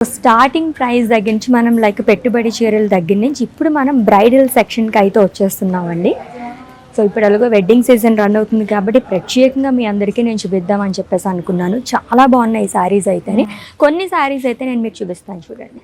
Starting price దగ్గర నుంచి మనం లైక్ పెట్టుబడి చీరల దగ్గర నుంచి ఇప్పుడు మనం బ్రైడల్ సెక్షన్కి అయితే వచ్చేస్తున్నామండి. సో ఇప్పుడు అలాగే వెడ్డింగ్ సీజన్ రన్ అవుతుంది కాబట్టి ప్రత్యేకంగా మీ అందరికీ నేను చూపిద్దామని చెప్పేసి అనుకున్నాను. చాలా బాగున్నాయి ఈ శారీస్ అయితే. కొన్ని శారీస్ అయితే నేను మీకు చూపిస్తాను చూడండి.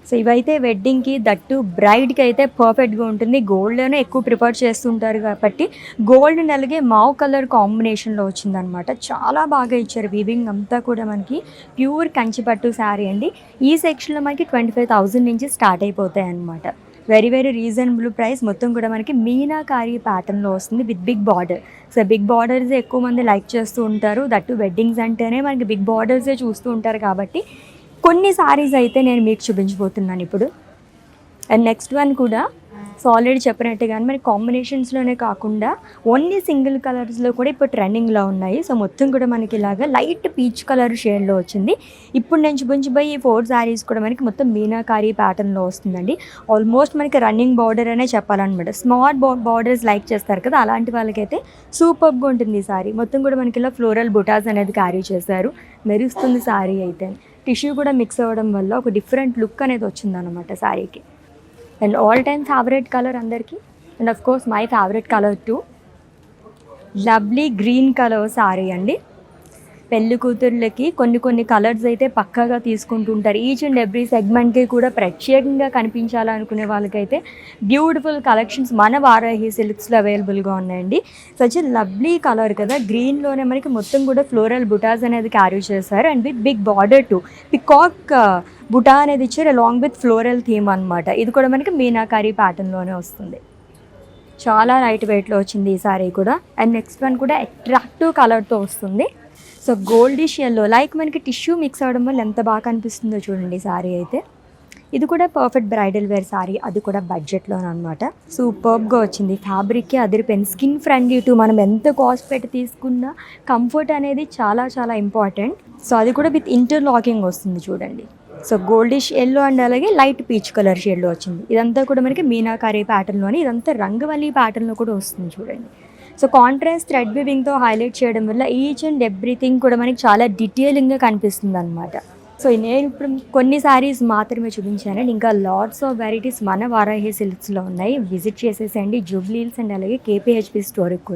సో ఇవైతే వెడ్డింగ్కి దట్టు బ్రైడ్కి అయితే పర్ఫెక్ట్గా ఉంటుంది. గోల్డ్లోనే ఎక్కువ ప్రిఫర్ చేస్తుంటారు కాబట్టి గోల్డ్ అలాగే మావ్ కలర్ కాంబినేషన్లో వచ్చిందనమాట. చాలా బాగా ఇచ్చారు. వీవింగ్ అంతా కూడా మనకి ప్యూర్ కంచిపట్టు శారీ అండి. ఈ సెక్షన్లో మనకి 25,000 నుంచి స్టార్ట్ అయిపోతాయి అనమాట. Very very reasonable price. మొత్తం కూడా మనకి మీనాకారి ప్యాటర్న్లో వస్తుంది with big border. So big borders ఎక్కువ మంది లైక్ చేస్తూ ఉంటారు. దట్టు వెడ్డింగ్స్ అంటేనే మనకి బిగ్ బార్డర్సే చూస్తూ ఉంటారు కాబట్టి కొన్ని సారీస్ అయితే నేను మీకు చూపించబోతున్నాను ఇప్పుడు. అండ్ నెక్స్ట్ వన్ కూడా సో ఆల్రెడీ చెప్పినట్టుగానే మరి కాంబినేషన్స్లోనే కాకుండా ఓన్లీ సింగిల్ కలర్స్లో కూడా ఇప్పుడు ట్రెండింగ్లో ఉన్నాయి. సో మొత్తం కూడా మనకి ఇలాగా లైట్ పీచ్ కలర్ షేడ్లో వచ్చింది. ఇప్పుడు నేను చూపించబోయే ఈ 4 శారీస్ కూడా మనకి మొత్తం మీనాకారి ప్యాటర్న్లో వస్తుందండి. ఆల్మోస్ట్ మనకి రన్నింగ్ బార్డర్ అనే చెప్పాలన్నమాట. స్మార్ట్ బార్డర్స్ లైక్ చేస్తారు కదా, అలాంటి వాళ్ళకైతే సూపర్గా ఉంటుంది ఈ శారీ. మొత్తం కూడా మనకి ఇలా ఫ్లోరల్ బుటాస్ అనేది క్యారీ చేశారు. మెరుస్తుంది శారీ అయితే. టిష్యూ కూడా మిక్స్ అవ్వడం వల్ల ఒక డిఫరెంట్ లుక్ అనేది వచ్చిందనమాట శారీకి. And all time favourite colour అందరికీ, and of course my favourite colour too, lovely green colour sari అండి. పెళ్లి కూతుర్లకి కొన్ని కలర్స్ అయితే పక్కాగా తీసుకుంటుంటారు. ఈచ్ అండ్ ఎవ్రీ సెగ్మెంట్కి కూడా ప్రత్యేకంగా కనిపించాలనుకునే వాళ్ళకైతే బ్యూటిఫుల్ కలెక్షన్స్ మన వారాహి సిల్క్స్లో అవైలబుల్గా ఉన్నాయండి. సచ్ లవ్లీ కలర్ కదా, గ్రీన్లోనే మనకి మొత్తం కూడా ఫ్లోరల్ బుటాస్ అనేది క్యారీ చేశారు. And with big border to peacock buta అనేది ఇచ్చారు అలాంగ్ విత్ ఫ్లోరల్ థీమ్ అనమాట. ఇది కూడా మనకి మీనాకారి ప్యాటర్న్లోనే వస్తుంది. చాలా లైట్ వెయిట్లో వచ్చింది ఈ సారీ కూడా. అండ్ నెక్స్ట్ వన్ కూడా అట్రాక్టివ్ కలర్తో వస్తుంది. సో గోల్డిష్ ఎల్లో లైక్ మనకి టిష్యూ మిక్స్ అవ్వడం వల్ల ఎంత బాగా కనిపిస్తుందో చూడండి సారీ అయితే. ఇది కూడా పర్ఫెక్ట్ బ్రైడల్ వేర్ సారీ, అది కూడా బడ్జెట్లోనే అనమాట. సూపర్బ్గా వచ్చింది. ఫ్యాబ్రిక్కి అదిరిపోయింది. స్కిన్ ఫ్రెండ్లీ టు మనం ఎంత కాస్ట్ పెట్టి తీసుకున్నా కంఫర్ట్ అనేది చాలా చాలా ఇంపార్టెంట్. సో అది కూడా విత్ ఇంటర్లాకింగ్ వస్తుంది చూడండి. సో గోల్డిష్ ఎల్లో అండ్ అలాగే లైట్ పీచ్ కలర్ షేడ్లో వచ్చింది. ఇదంతా కూడా మనకి మీనాకారి ప్యాటర్న్లోని, ఇదంతా రంగవల్లి ప్యాటర్న్లో కూడా వస్తుంది చూడండి. సో కాంట్రాస్ట్ థ్రెడ్ వీవింగ్తో హైలైట్ చేయడం వల్ల ఈచ్ అండ్ ఎవ్రీథింగ్ కూడా మనకి చాలా డీటెయిలింగ్గా కనిపిస్తుంది అనమాట. సో నేను ఇప్పుడు కొన్ని శారీస్ మాత్రమే చూపించానండి. ఇంకా లాట్స్ ఆఫ్ వెరైటీస్ మన వారాహి సిల్క్స్లో ఉన్నాయి. విజిట్ చేసేసండి జూబ్లీ హిల్స్ అండ్ అలాగే కేపీహెచ్పీ స్టోర్కి కూడా.